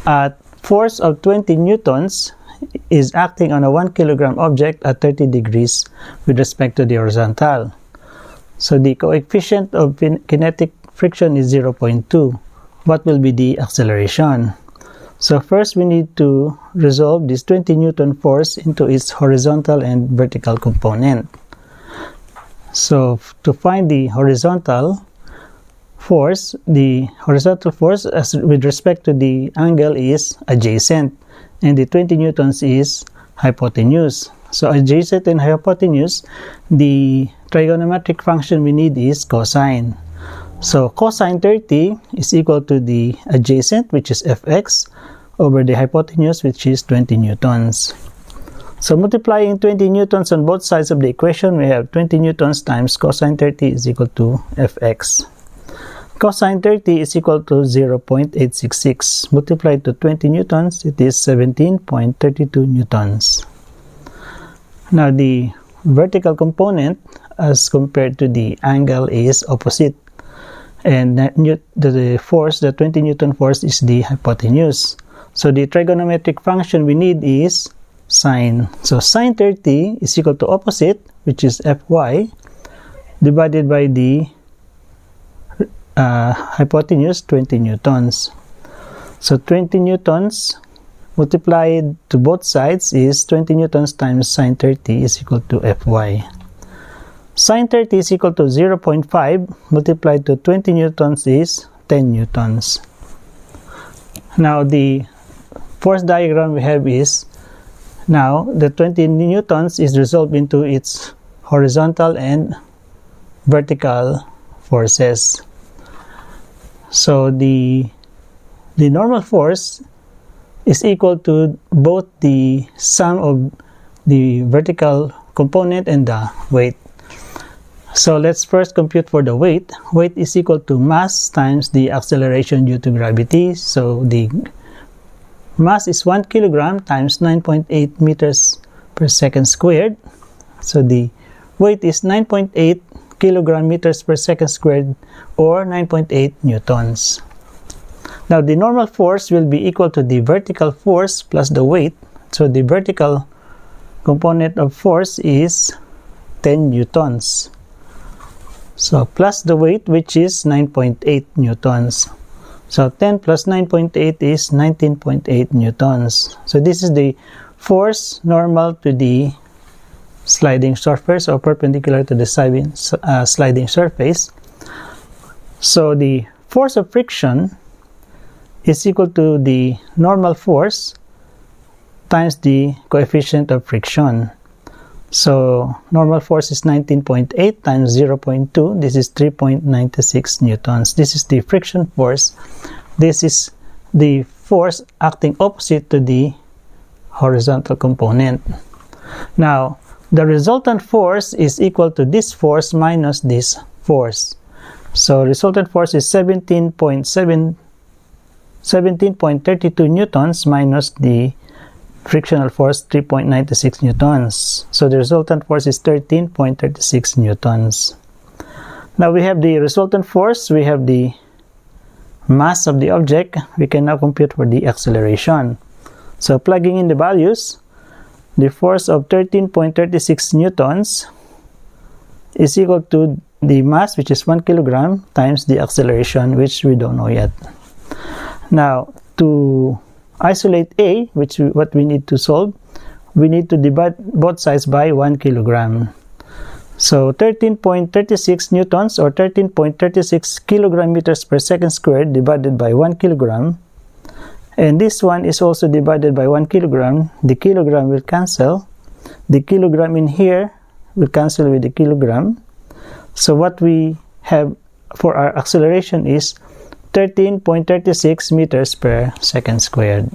a force of 20 newtons is acting on a 1 kilogram object at 30 degrees with respect to the horizontal. So the coefficient of kinetic friction is 0.2. What will be the acceleration? So first we need to resolve this 20 Newton force into its horizontal and vertical component. So to find the horizontal force as with respect to the angle is adjacent, and the 20 newtons is hypotenuse. So adjacent and hypotenuse, the trigonometric function we need is cosine. So cosine 30 is equal to the adjacent, which is fx, over the hypotenuse, which is 20 newtons. So multiplying 20 newtons on both sides of the equation, we have 20 newtons times cosine 30 is equal to fx. Cosine 30 is equal to 0.866. Multiplied to 20 newtons, it is 17.32 newtons. Now the vertical component as compared to the angle is opposite. And the force, the 20 Newton force, is the hypotenuse. So the trigonometric function we need is sine. So sine 30 is equal to opposite, which is Fy, divided by the hypotenuse, 20 newtons. So 20 newtons multiplied to both sides is 20 newtons times sine 30 is equal to Fy. Sine 30 is equal to 0.5 multiplied to 20 newtons is 10 newtons. Now the force diagram we have is, now the 20 newtons is resolved into its horizontal and vertical forces. So the normal force is equal to both the sum of the vertical component and the weight. So let's first compute for the weight. Weight is equal to mass times the acceleration due to gravity. So the mass is 1 kilogram times 9.8 meters per second squared. So the weight is 9.8 kilogram meters per second squared, or 9.8 newtons. Now the normal force will be equal to the vertical force plus the weight. So the vertical component of force is 10 newtons. So plus the weight, which is 9.8 newtons. So 10 plus 9.8 is 19.8 newtons. So this is the force normal to the sliding surface, or perpendicular to the sliding surface. So the force of friction is equal to the normal force times the coefficient of friction. So normal force is 19.8 times 0.2. This is 3.96 newtons. This is the friction force. This is the force acting opposite to the horizontal component. Now, the resultant force is equal to this force minus this force. So resultant force is 17.32 newtons minus the frictional force 3.96 newtons. So the resultant force is 13.36 newtons. Now we have the resultant force, we have the mass of the object. We can now compute for the acceleration. So plugging in the values, the force of 13.36 newtons is equal to the mass, which is 1 kilogram, times the acceleration, which we don't know yet. Now, to isolate A, what we need to solve, we need to divide both sides by 1 kilogram. So 13.36 newtons, or 13.36 kilogram meters per second squared, divided by 1 kilogram. And this one is also divided by 1 kilogram. The kilogram will cancel. The kilogram in here will cancel with the kilogram. So what we have for our acceleration is 13.36 meters per second squared.